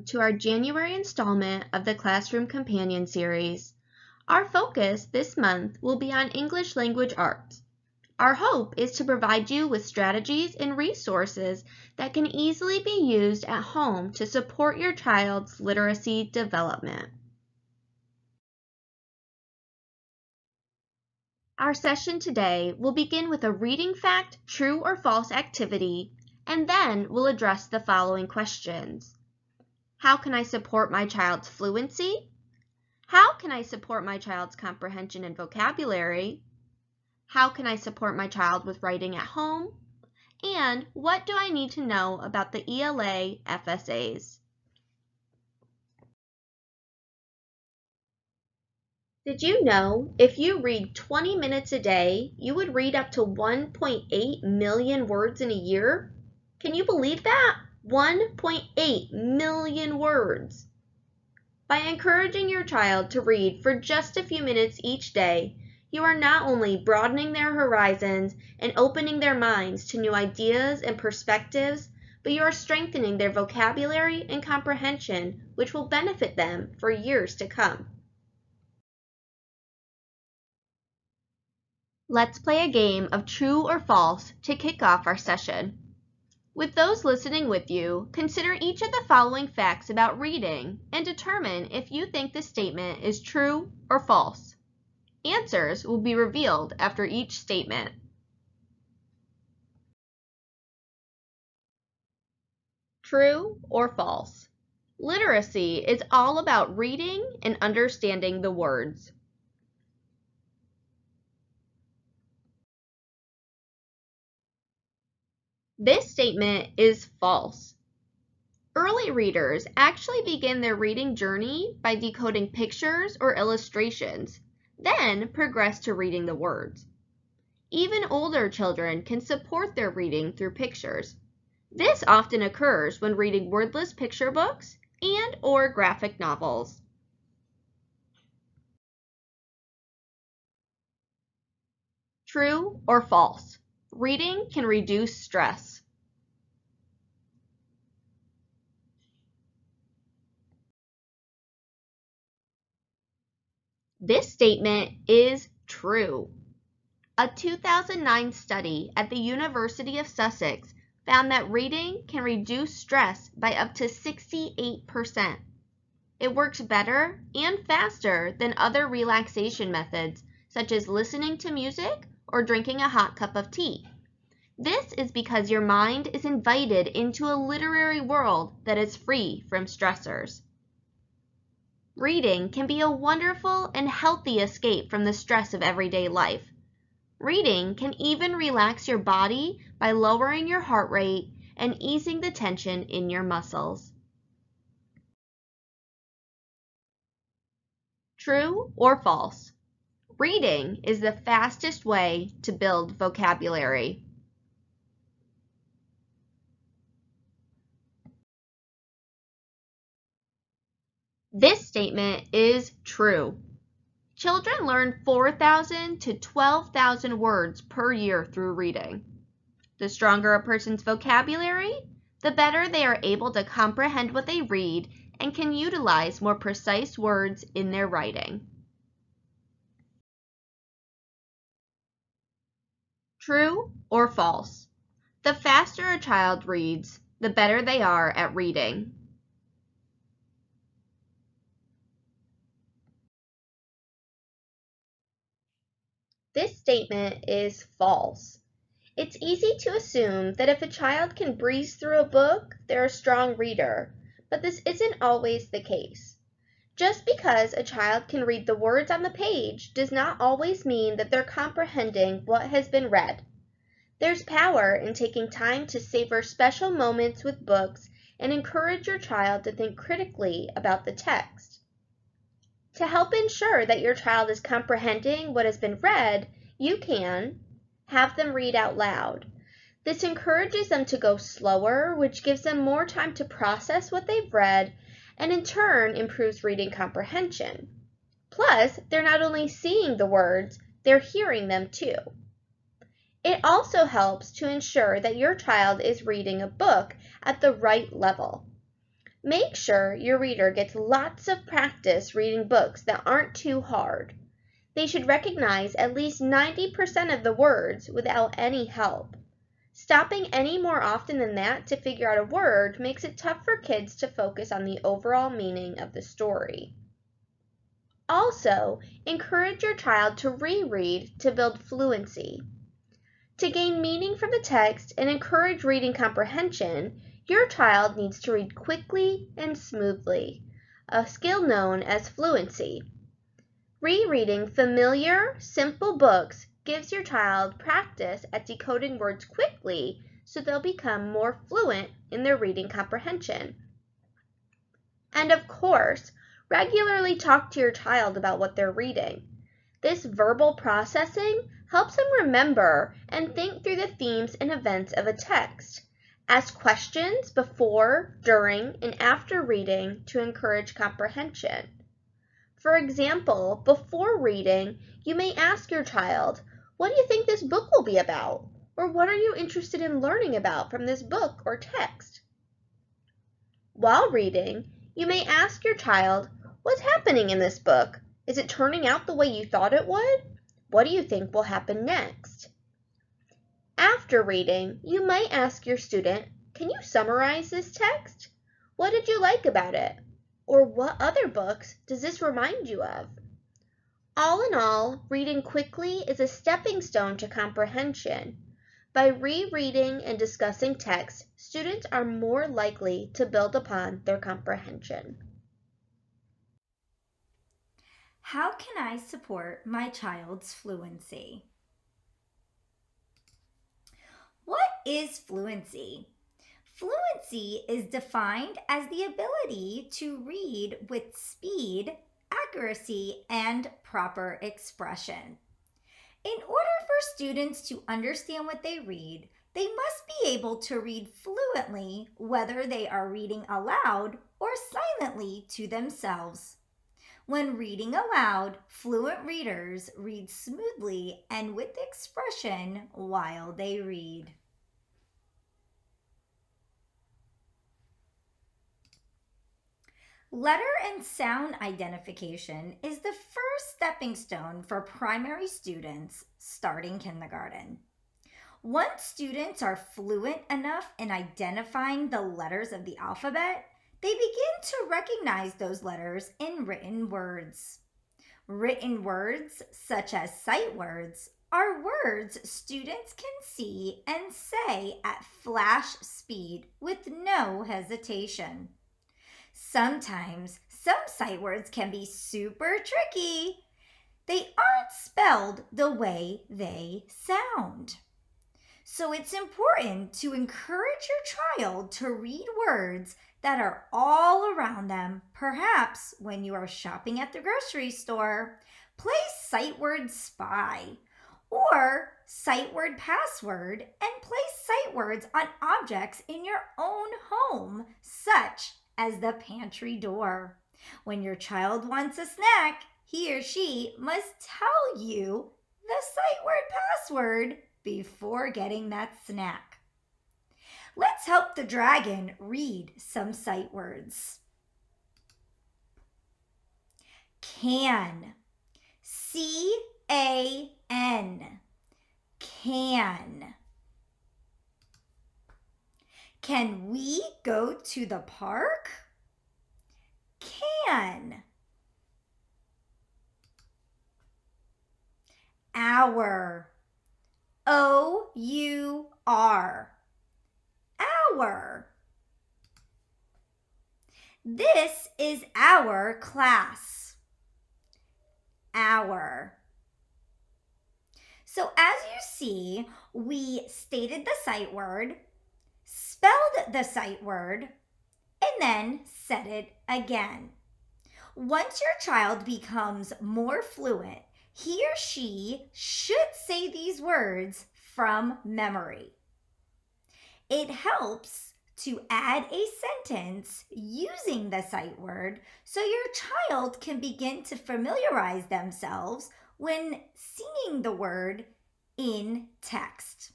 welcome to our January installment of the Classroom Companion Series. Our focus this month will be on English language arts. Our hope is to provide you with strategies and resources that can easily be used at home to support your child's literacy development. Our session today will begin with a reading fact, true or false activity, and then we'll address the following questions. How can I support my child's fluency? How can I support my child's comprehension and vocabulary? How can I support my child with writing at home? And what do I need to know about the ELA FSAs? Did you know if you read 20 minutes a day, you would read up to 1.8 million words in a year? Can you believe that? 1.8 million words. By encouraging your child to read for just a few minutes each day, you are not only broadening their horizons and opening their minds to new ideas and perspectives, but you are strengthening their vocabulary and comprehension, which will benefit them for years to come. Let's play a game of true or false to kick off our session. With those listening with you, consider each of the following facts about reading and determine if you think the statement is true or false. Answers will be revealed after each statement. True or false? Literacy is all about reading and understanding the words. This statement is false. Early readers actually begin their reading journey by decoding pictures or illustrations, then progress to reading the words. Even older children can support their reading through pictures. This often occurs when reading wordless picture books and/or graphic novels. True or false? Reading can reduce stress. This statement is true. A 2009 study at the University of Sussex found that reading can reduce stress by up to 68%. It works better and faster than other relaxation methods, such as listening to music or drinking a hot cup of tea. This is because your mind is invited into a literary world that is free from stressors. Reading can be a wonderful and healthy escape from the stress of everyday life. Reading can even relax your body by lowering your heart rate and easing the tension in your muscles. True or false? Reading is the fastest way to build vocabulary. This statement is true. Children learn 4,000 to 12,000 words per year through reading. The stronger a person's vocabulary, the better they are able to comprehend what they read and can utilize more precise words in their writing. True or false? The faster a child reads, the better they are at reading. This statement is false. It's easy to assume that if a child can breeze through a book, they're a strong reader, but this isn't always the case. Just because a child can read the words on the page does not always mean that they're comprehending what has been read. There's power in taking time to savor special moments with books and encourage your child to think critically about the text. To help ensure that your child is comprehending what has been read, you can have them read out loud. This encourages them to go slower, which gives them more time to process what they've read, and in turn improves reading comprehension. Plus, they're not only seeing the words, they're hearing them too. It also helps to ensure that your child is reading a book at the right level. Make sure your reader gets lots of practice reading books that aren't too hard. They should recognize at least 90% of the words without any help. Stopping any more often than that to figure out a word makes it tough for kids to focus on the overall meaning of the story. Also, encourage your child to reread to build fluency. To gain meaning from the text and encourage reading comprehension, your child needs to read quickly and smoothly, a skill known as fluency. Rereading familiar, simple books gives your child practice at decoding words quickly so they'll become more fluent in their reading comprehension. And of course, regularly talk to your child about what they're reading. This verbal processing helps them remember and think through the themes and events of a text. Ask questions before, during, and after reading to encourage comprehension. For example, before reading, you may ask your child, "What do you think this book will be about?" Or "What are you interested in learning about from this book or text?" While reading, you may ask your child, "What's happening in this book? Is it turning out the way you thought it would? What do you think will happen next?" After reading, you might ask your student, "Can you summarize this text? What did you like about it? Or what other books does this remind you of?" All in all, reading quickly is a stepping stone to comprehension. By rereading and discussing text, students are more likely to build upon their comprehension. How can I support my child's fluency? What is fluency? Fluency is defined as the ability to read with speed, accuracy, and proper expression. In order for students to understand what they read, they must be able to read fluently, whether they are reading aloud or silently to themselves. When reading aloud, fluent readers read smoothly and with expression while they read. Letter and sound identification is the first stepping stone for primary students starting kindergarten. Once students are fluent enough in identifying the letters of the alphabet, they begin to recognize those letters in written words. Written words, such as sight words, are words students can see and say at flash speed with no hesitation. Sometimes some sight words can be super tricky. They aren't spelled the way they sound. So it's important to encourage your child to read words that are all around them. Perhaps when you are shopping at the grocery store, play sight word spy or sight word password and place sight words on objects in your own home, such as the pantry door. When your child wants a snack, he or she must tell you the sight word password before getting that snack. Let's help the dragon read some sight words. Can. C-A-N. Can. Can we go to the park? Can. Hour. O-U-R. Hour. This is our class. Hour. So as you see, we stated the sight word, spelled the sight word, and then said it again. Once your child becomes more fluent, he or she should say these words from memory. It helps to add a sentence using the sight word so your child can begin to familiarize themselves when seeing the word in text.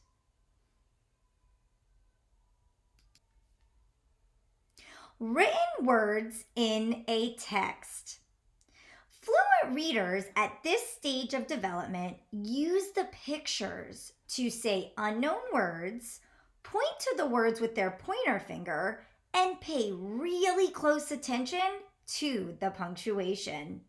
Written words in a text. Fluent readers at this stage of development use the pictures to say unknown words, point to the words with their pointer finger, and pay really close attention to the punctuation.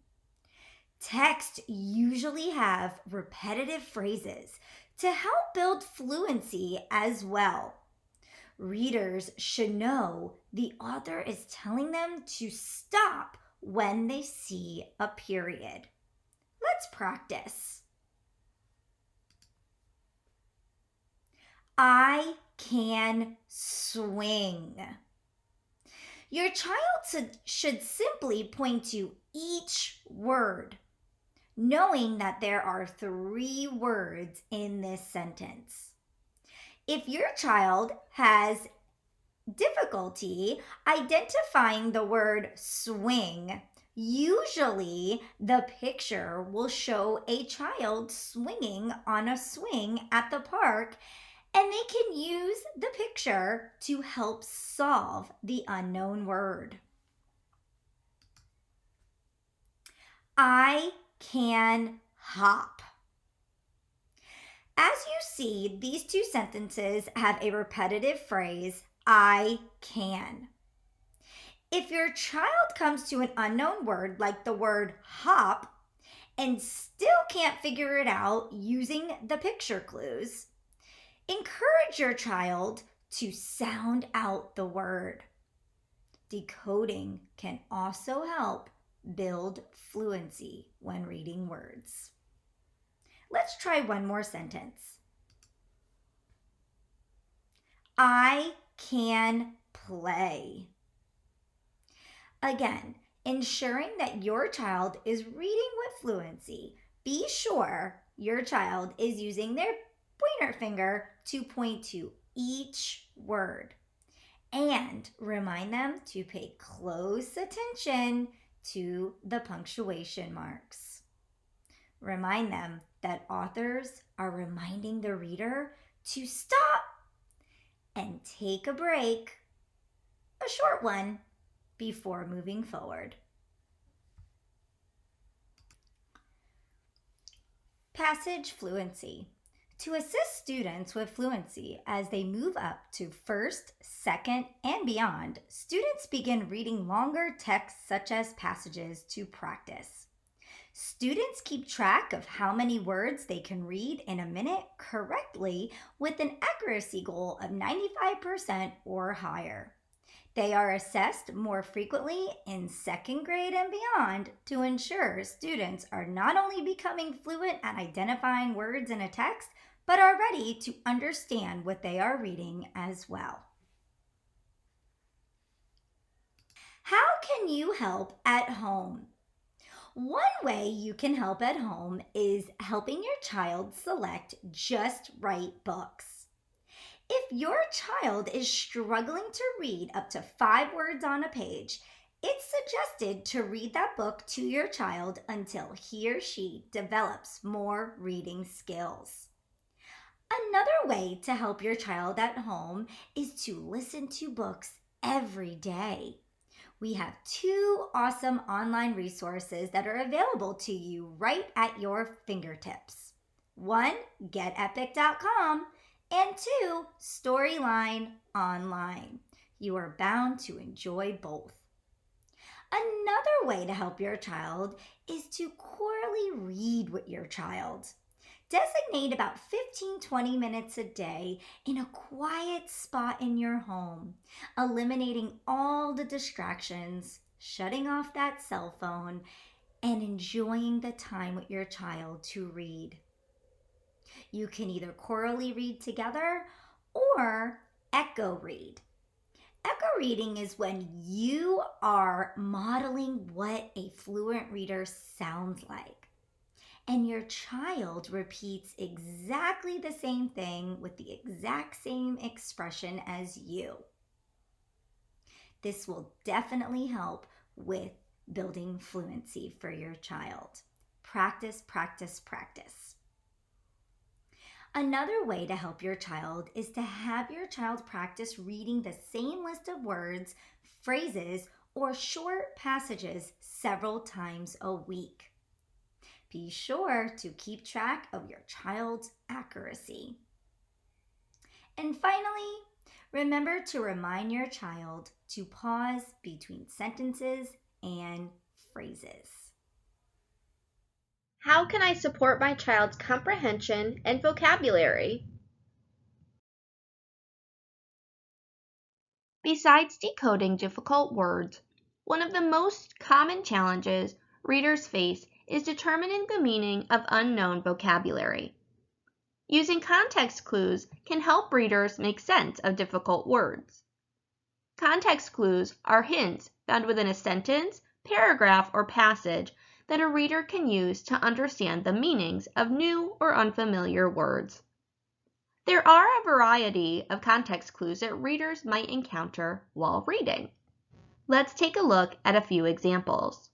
Texts usually have repetitive phrases to help build fluency as well. Readers should know the author is telling them to stop when they see a period. Let's practice. I can swing. Your child should simply point to each word, knowing that there are 3 words in this sentence. If your child has difficulty identifying the word swing, usually the picture will show a child swinging on a swing at the park, and they can use the picture to help solve the unknown word. I can hop. As you see, these 2 sentences have a repetitive phrase, I can. If your child comes to an unknown word like the word hop and still can't figure it out using the picture clues, encourage your child to sound out the word. Decoding can also help build fluency when reading words. Let's try one more sentence. I can play. Again, ensuring that your child is reading with fluency, be sure your child is using their pointer finger to point to each word. And remind them to pay close attention to the punctuation marks. Remind them that authors are reminding the reader to stop and take a break, a short one, before moving forward. Passage fluency. To assist students with fluency as they move up to first, second, and beyond, students begin reading longer texts such as passages to practice. Students keep track of how many words they can read in a minute correctly with an accuracy goal of 95% or higher. They are assessed more frequently in second grade and beyond to ensure students are not only becoming fluent at identifying words in a text, but are ready to understand what they are reading as well. How can you help at home? One way you can help at home is helping your child select just right books. If your child is struggling to read up to 5 words on a page, it's suggested to read that book to your child until he or she develops more reading skills. Another way to help your child at home is to listen to books every day. We have 2 awesome online resources that are available to you right at your fingertips. 1, getepic.com, and 2, Storyline Online. You are bound to enjoy both. Another way to help your child is to quarterly read with your child. Designate about 15-20 minutes a day in a quiet spot in your home, eliminating all the distractions, shutting off that cell phone, and enjoying the time with your child to read. You can either quarterly read together or echo read. Echo reading is when you are modeling what a fluent reader sounds like, and your child repeats exactly the same thing with the exact same expression as you. This will definitely help with building fluency for your child. Practice, practice, practice. Another way to help your child is to have your child practice reading the same list of words phrases, or short passages several times a week. Be sure to keep track of your child's accuracy. And finally, remember to remind your child to pause between sentences and phrases. How can I support my child's comprehension and vocabulary? Besides decoding difficult words, one of the most common challenges readers face is determining the meaning of unknown vocabulary. Using context clues can help readers make sense of difficult words. Context clues are hints found within a sentence, paragraph, or passage that a reader can use to understand the meanings of new or unfamiliar words. There are a variety of context clues that readers might encounter while reading. Let's take a look at a few examples.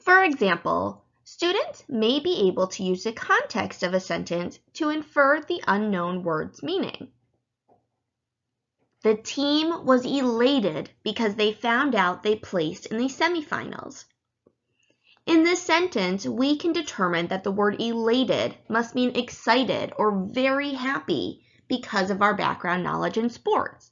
For example, students may be able to use the context of a sentence to infer the unknown word's meaning. The team was elated because they found out they placed in the semifinals. In this sentence, we can determine that the word elated must mean excited or very happy because of our background knowledge in sports.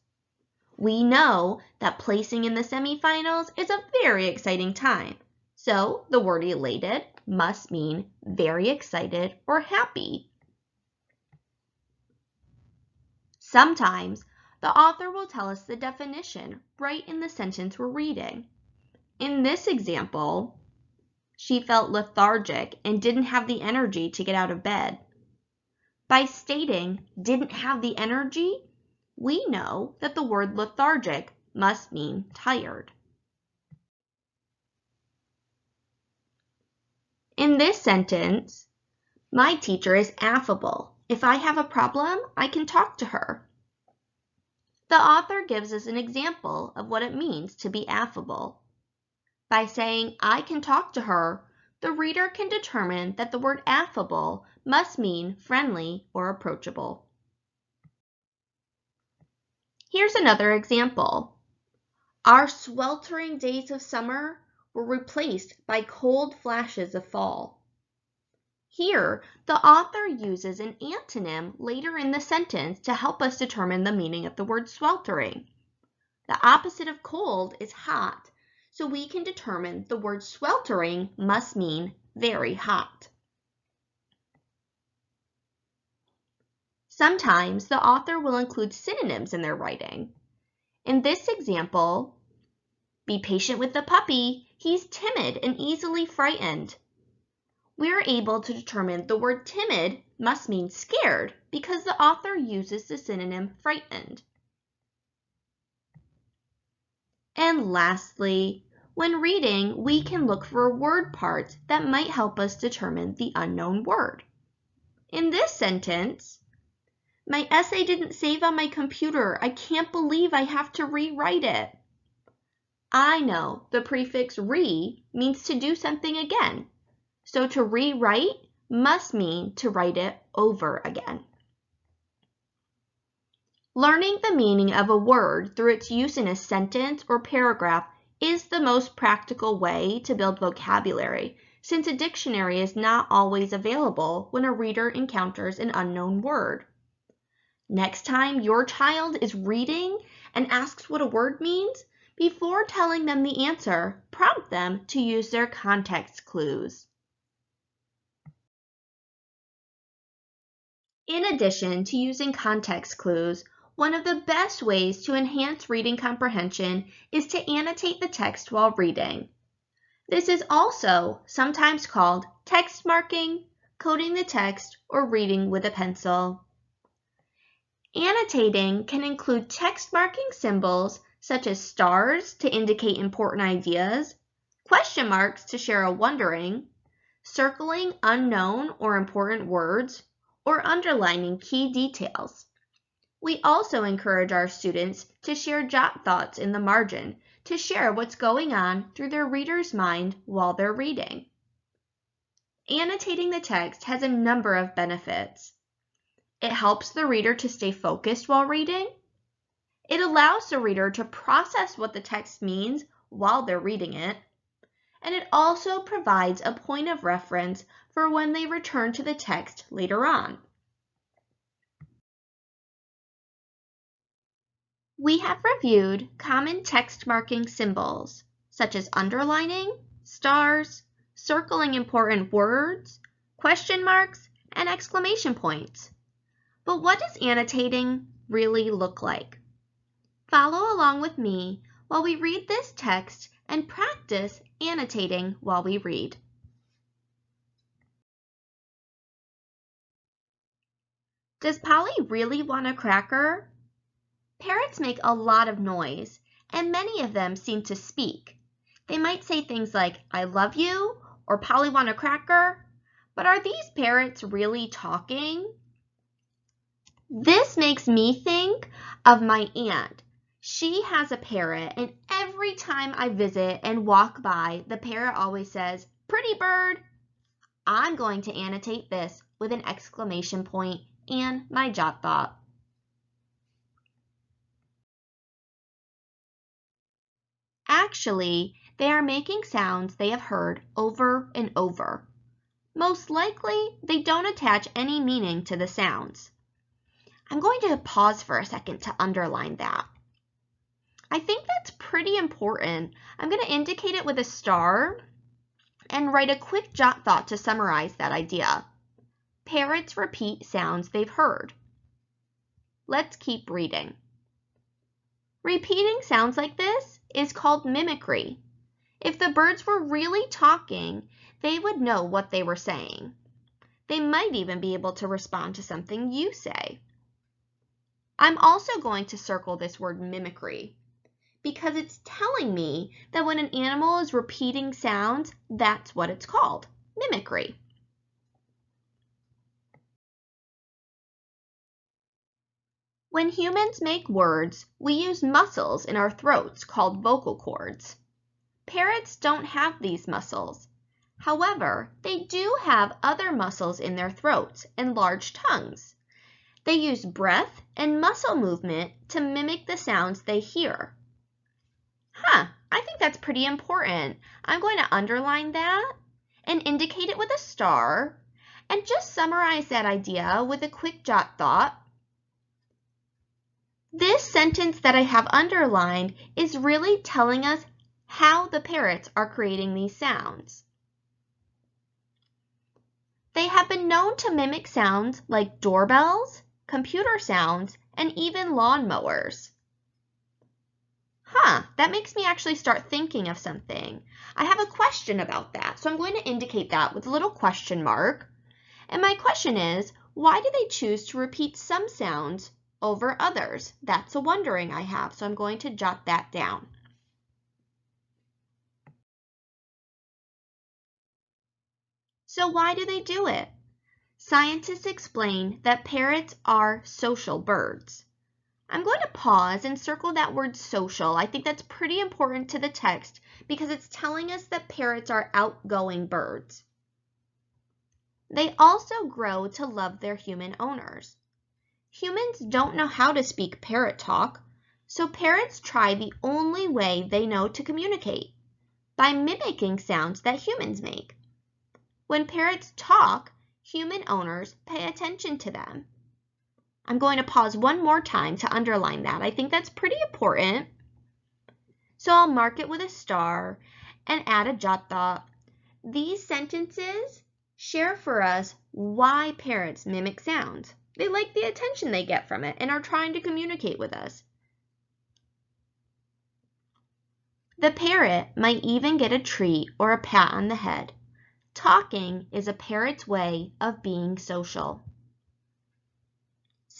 We know that placing in the semifinals is a very exciting time, so the word elated must mean very excited or happy. Sometimes, the author will tell us the definition right in the sentence we're reading. In this example, she felt lethargic and didn't have the energy to get out of bed. By stating didn't have the energy, we know that the word lethargic must mean tired. In this sentence, my teacher is affable. If I have a problem, I can talk to her. The author gives us an example of what it means to be affable. By saying, I can talk to her, the reader can determine that the word affable must mean friendly or approachable. Here's another example. Our sweltering days of summer were replaced by cold flashes of fall. Here, the author uses an antonym later in the sentence to help us determine the meaning of the word sweltering. The opposite of cold is hot, so we can determine the word sweltering must mean very hot. Sometimes the author will include synonyms in their writing. In this example, be patient with the puppy. He's timid and easily frightened. We're able to determine the word timid must mean scared because the author uses the synonym frightened. And lastly, when reading, we can look for word parts that might help us determine the unknown word. In this sentence, my essay didn't save on my computer. I can't believe I have to rewrite it. I know the prefix re means to do something again. So to rewrite must mean to write it over again. Learning the meaning of a word through its use in a sentence or paragraph is the most practical way to build vocabulary, since a dictionary is not always available when a reader encounters an unknown word. Next time your child is reading and asks what a word means, before telling them the answer, prompt them to use their context clues. In addition to using context clues, one of the best ways to enhance reading comprehension is to annotate the text while reading. This is also sometimes called text marking, coding the text, or reading with a pencil. Annotating can include text marking symbols such as stars to indicate important ideas, question marks to share a wondering, circling unknown or important words, or underlining key details. We also encourage our students to share jot thoughts in the margin to share what's going on through their reader's mind while they're reading. Annotating the text has a number of benefits. It helps the reader to stay focused while reading. It allows the reader to process what the text means while they're reading it, and it also provides a point of reference for when they return to the text later on. We have reviewed common text marking symbols, such as underlining, stars, circling important words, question marks, and exclamation points. But what does annotating really look like? Follow along with me while we read this text and practice annotating while we read. Does Polly really want a cracker? Parrots make a lot of noise, and many of them seem to speak. They might say things like, I love you, or Polly want a cracker, but are these parrots really talking? This makes me think of my aunt. She has a parrot, and every time I visit and walk by, the parrot always says, pretty bird. I'm going to annotate this with an exclamation point and my jot thought. Actually, they are making sounds they have heard over and over. Most likely, they don't attach any meaning to the sounds. I'm going to pause for a second to underline that. I think that's pretty important. I'm going to indicate it with a star and write a quick jot thought to summarize that idea. Parrots repeat sounds they've heard. Let's keep reading. Repeating sounds like this is called mimicry. If the birds were really talking, they would know what they were saying. They might even be able to respond to something you say. I'm also going to circle this word mimicry because it's telling me that when an animal is repeating sounds, that's what it's called, mimicry. When humans make words, we use muscles in our throats called vocal cords. Parrots don't have these muscles. However, they do have other muscles in their throats and large tongues. They use breath and muscle movement to mimic the sounds they hear. I think that's pretty important. I'm going to underline that and indicate it with a star and just summarize that idea with a quick jot thought. This sentence that I have underlined is really telling us how the parrots are creating these sounds. They have been known to mimic sounds like doorbells, computer sounds, and even lawnmowers. That makes me actually start thinking of something. I have a question about that, so I'm going to indicate that with a little question mark. And my question is, why do they choose to repeat some sounds over others? That's a wondering I have, so I'm going to jot that down. So why do they do it? Scientists explain that parrots are social birds. I'm going to pause and circle that word social. I think that's pretty important to the text because it's telling us that parrots are outgoing birds. They also grow to love their human owners. Humans don't know how to speak parrot talk, so parrots try the only way they know to communicate, by mimicking sounds that humans make. When parrots talk, human owners pay attention to them. I'm going to pause one more time to underline that. I think that's pretty important. So I'll mark it with a star and add a jot thought. These sentences share for us why parrots mimic sounds. They like the attention they get from it and are trying to communicate with us. The parrot might even get a treat or a pat on the head. Talking is a parrot's way of being social.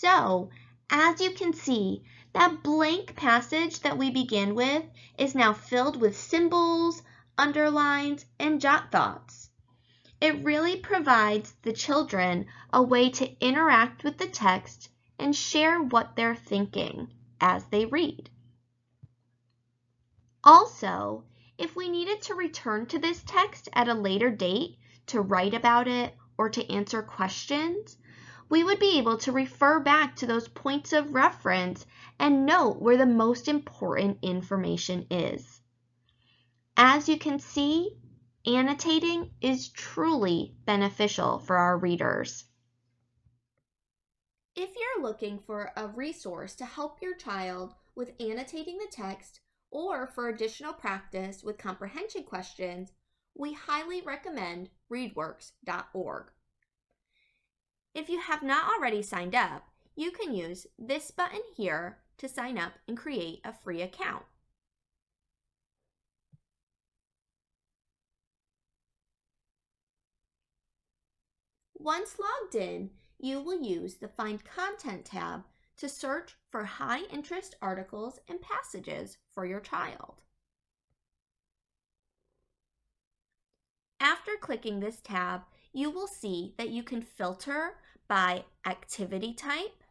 So, as you can see, that blank passage that we begin with is now filled with symbols, underlines, and jot thoughts. It really provides the children a way to interact with the text and share what they're thinking as they read. Also, if we needed to return to this text at a later date to write about it or to answer questions, We would be able to refer back to those points of reference and note where the most important information is. As you can see, annotating is truly beneficial for our readers. If you're looking for a resource to help your child with annotating the text or for additional practice with comprehension questions, we highly recommend readworks.org. If you have not already signed up, you can use this button here to sign up and create a free account. Once logged in, you will use the Find Content tab to search for high-interest articles and passages for your child. After clicking this tab, you will see that you can filter by activity type,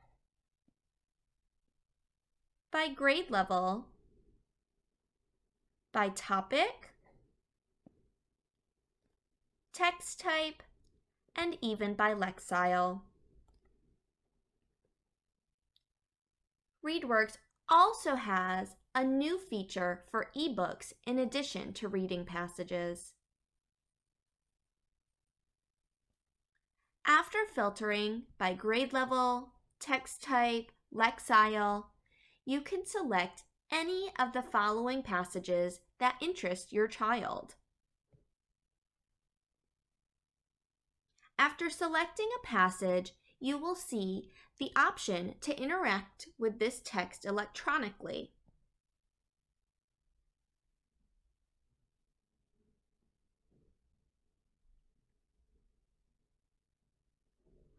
by grade level, by topic, text type, and even by lexile. ReadWorks also has a new feature for ebooks in addition to reading passages. After filtering by grade level, text type, lexile, you can select any of the following passages that interest your child. After selecting a passage, you will see the option to interact with this text electronically.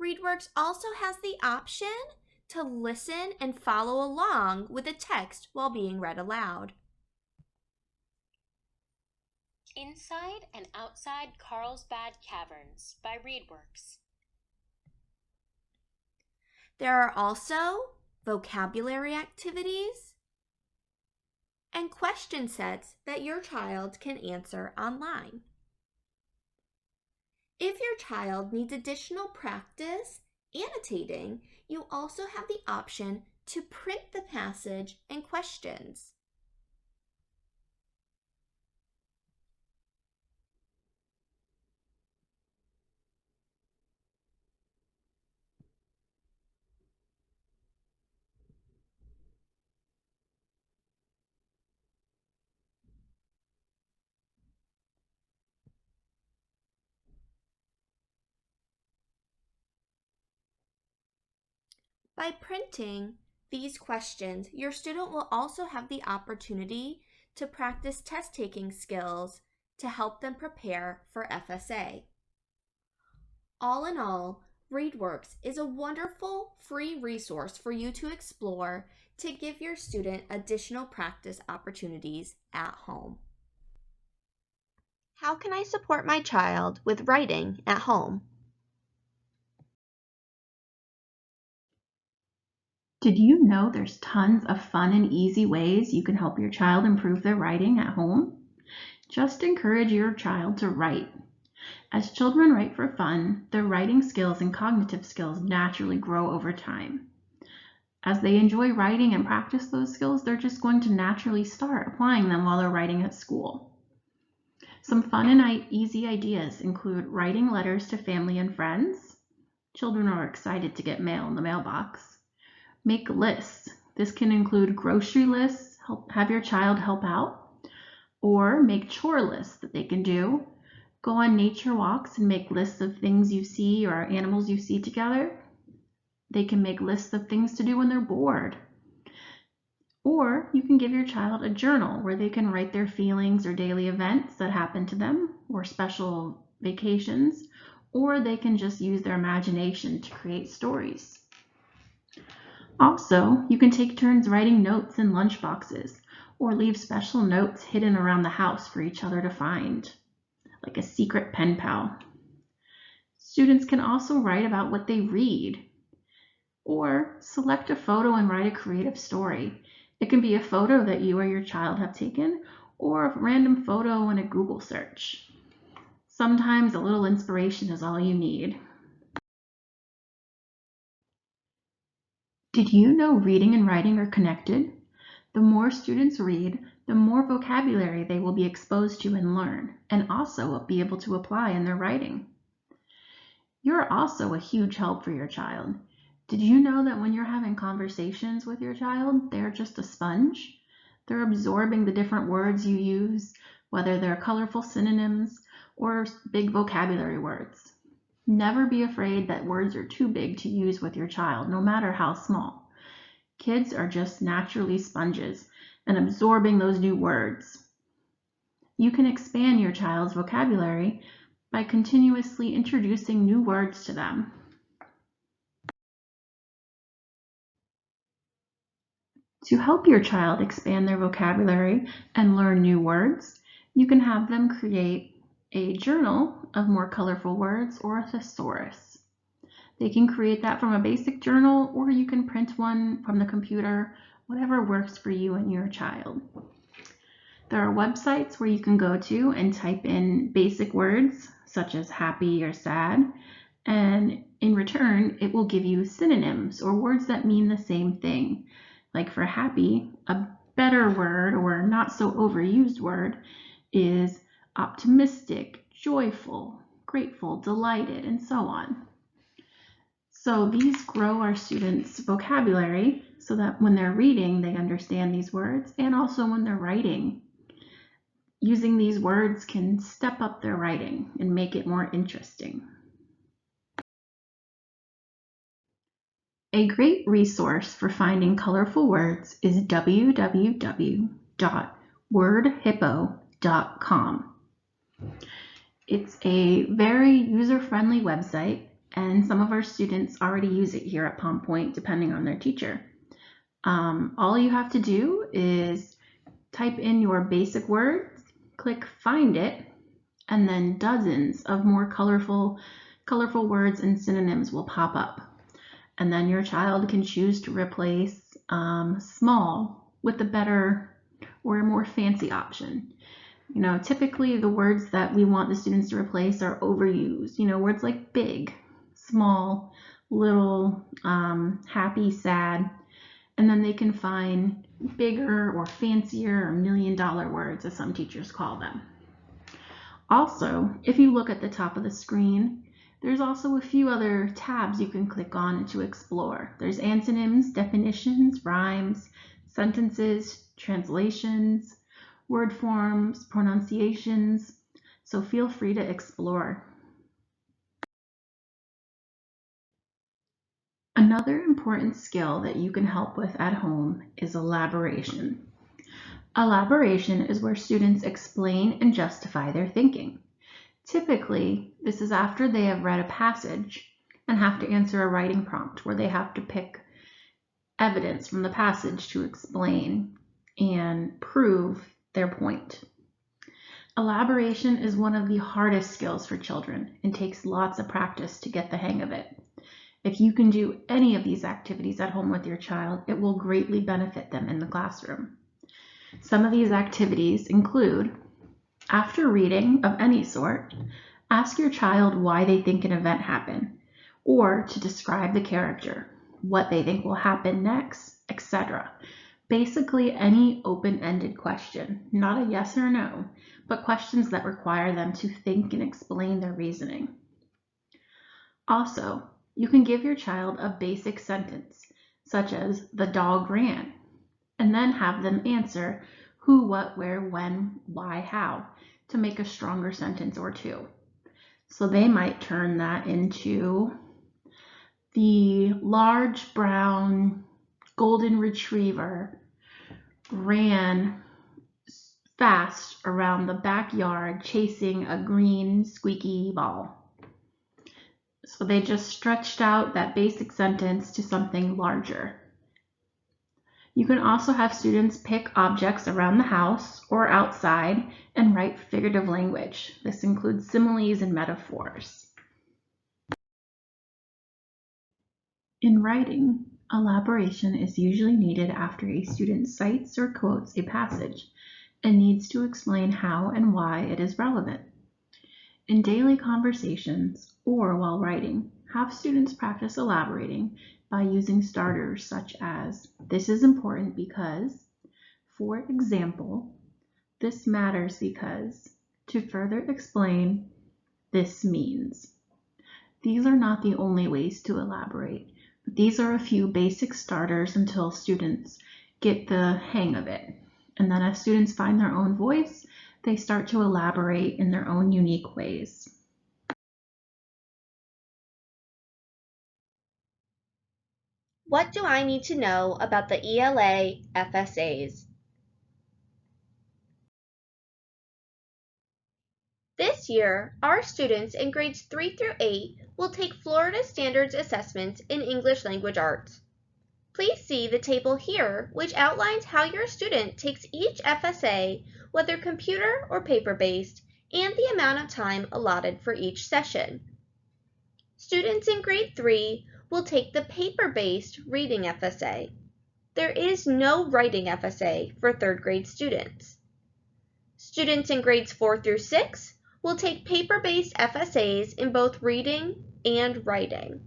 ReadWorks also has the option to listen and follow along with the text while being read aloud. Inside and Outside Carlsbad Caverns by ReadWorks. There are also vocabulary activities and question sets that your child can answer online. If your child needs additional practice annotating, you also have the option to print the passage and questions. By printing these questions, your student will also have the opportunity to practice test-taking skills to help them prepare for FSA. All in all, ReadWorks is a wonderful free resource for you to explore to give your student additional practice opportunities at home. How can I support my child with writing at home? Did you know there's tons of fun and easy ways you can help your child improve their writing at home? Just encourage your child to write. As children write for fun, their writing skills and cognitive skills naturally grow over time. As they enjoy writing and practice those skills, they're just going to naturally start applying them while they're writing at school. Some fun and easy ideas include writing letters to family and friends. Children are excited to get mail in the mailbox. Make lists. This can include grocery lists, have your child help out, or make chore lists that they can do. Go on nature walks and make lists of things you see or animals you see together. They can make lists of things to do when they're bored. Or you can give your child a journal where they can write their feelings or daily events that happen to them, or special vacations, or they can just use their imagination to create stories. Also, you can take turns writing notes in lunch boxes, or leave special notes hidden around the house for each other to find, like a secret pen pal. Students can also write about what they read, or select a photo and write a creative story. It can be a photo that you or your child have taken, or a random photo in a Google search. Sometimes a little inspiration is all you need. Did you know reading and writing are connected? The more students read, the more vocabulary they will be exposed to and learn, and also be able to apply in their writing. You're also a huge help for your child. Did you know that when you're having conversations with your child, they're just a sponge? They're absorbing the different words you use, whether they're colorful synonyms or big vocabulary words. Never be afraid that words are too big to use with your child, no matter how small. Kids are just naturally sponges and absorbing those new words. You can expand your child's vocabulary by continuously introducing new words to them. To help your child expand their vocabulary and learn new words, you can have them create a journal of more colorful words or a thesaurus. They can create that from a basic journal, or you can print one from the computer, whatever works for you and your child. There are websites where you can go to and type in basic words such as happy or sad, and in return, it will give you synonyms or words that mean the same thing. Like for happy, a better word or not so overused word is optimistic, joyful, grateful, delighted, and so on. So these grow our students' vocabulary so that when they're reading, they understand these words, and also when they're writing, using these words can step up their writing and make it more interesting. A great resource for finding colorful words is www.wordhippo.com. It's a very user-friendly website, and some of our students already use it here at Pointe, depending on their teacher. All you have to do is type in your basic words, click Find It, and then dozens of more colorful words and synonyms will pop up. And then your child can choose to replace small with the better or more fancy option. Typically the words that we want the students to replace are overused. Words like big, small, little, happy, sad, and then they can find bigger or fancier or million-dollar words, as some teachers call them. Also, if you look at the top of the screen, there's also a few other tabs you can click on to explore. There's antonyms, definitions, rhymes, sentences, translations, word forms, pronunciations, so feel free to explore. Another important skill that you can help with at home is elaboration. Elaboration is where students explain and justify their thinking. Typically, this is after they have read a passage and have to answer a writing prompt where they have to pick evidence from the passage to explain and prove their point. Elaboration is one of the hardest skills for children and takes lots of practice to get the hang of it. If you can do any of these activities at home with your child, it will greatly benefit them in the classroom. Some of these activities include, after reading of any sort, ask your child why they think an event happened, or to describe the character, what they think will happen next, etc. Basically any open-ended question, not a yes or no, but questions that require them to think and explain their reasoning. Also, you can give your child a basic sentence, such as the dog ran, and then have them answer who, what, where, when, why, how, to make a stronger sentence or two. So they might turn that into the large brown golden retriever ran fast around the backyard chasing a green squeaky ball. So they just stretched out that basic sentence to something larger. You can also have students pick objects around the house or outside and write figurative language. This includes similes and metaphors. In writing, elaboration is usually needed after a student cites or quotes a passage and needs to explain how and why it is relevant. In daily conversations or while writing, have students practice elaborating by using starters such as, "This is important because," "For example," "This matters because," to further explain, "This means." These are not the only ways to elaborate, but these are a few basic starters until students get the hang of it. And then as students find their own voice, they start to elaborate in their own unique ways. What do I need to know about the ELA FSAs? This year, our students in grades 3 through 8 will take Florida Standards Assessments in English Language Arts. Please see the table here, which outlines how your student takes each FSA, whether computer or paper-based, and the amount of time allotted for each session. Students in grade 3 will take the paper-based reading FSA. There is no writing FSA for third grade students. Students in grades 4 through 6 will take paper-based FSAs in both reading and writing.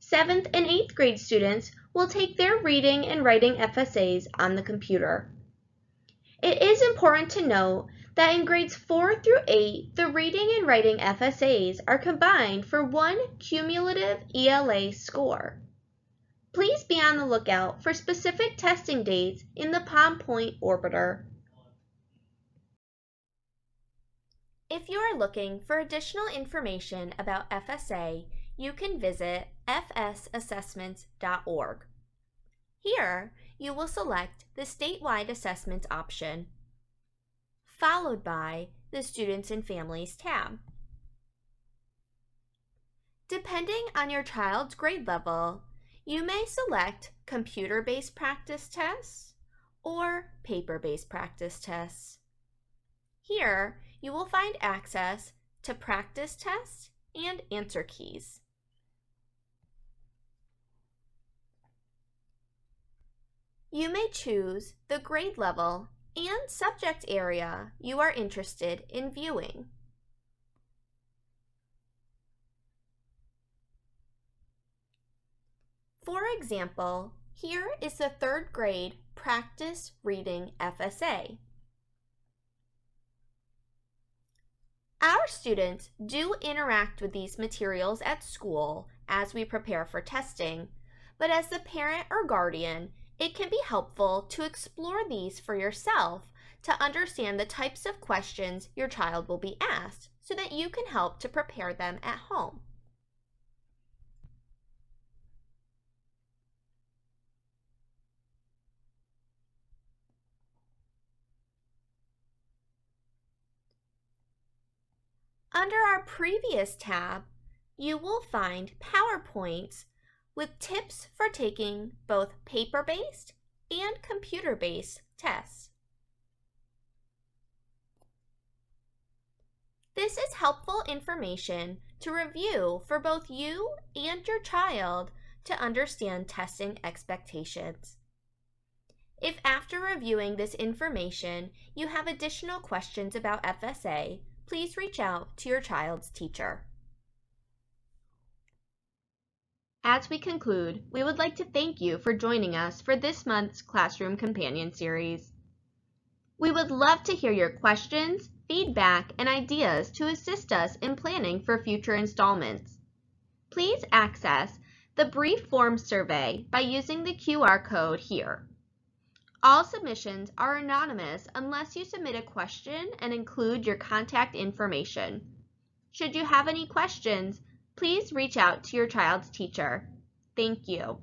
7th and 8th grade students will take their reading and writing FSAs on the computer. It is important to note that in grades 4 through 8, the reading and writing FSAs are combined for one cumulative ELA score. Please be on the lookout for specific testing dates in the Pointe orbiter. If you are looking for additional information about FSA, you can visit fsassessments.org. Here, you will select the statewide assessments option, followed by the Students and Families tab. Depending on your child's grade level, you may select computer-based practice tests or paper-based practice tests. Here, you will find access to practice tests and answer keys. You may choose the grade level and subject area you are interested in viewing. For example, here is the third grade practice reading FSA. Our students do interact with these materials at school as we prepare for testing, but as the parent or guardian, it can be helpful to explore these for yourself to understand the types of questions your child will be asked so that you can help to prepare them at home. Under our previous tab, you will find PowerPoints with tips for taking both paper-based and computer-based tests. This is helpful information to review for both you and your child to understand testing expectations. If after reviewing this information you have additional questions about FSA, please reach out to your child's teacher. As we conclude, we would like to thank you for joining us for this month's Classroom Companion Series. We would love to hear your questions, feedback, and ideas to assist us in planning for future installments. Please access the brief form survey by using the QR code here. All submissions are anonymous unless you submit a question and include your contact information. Should you have any questions, please reach out to your child's teacher. Thank you.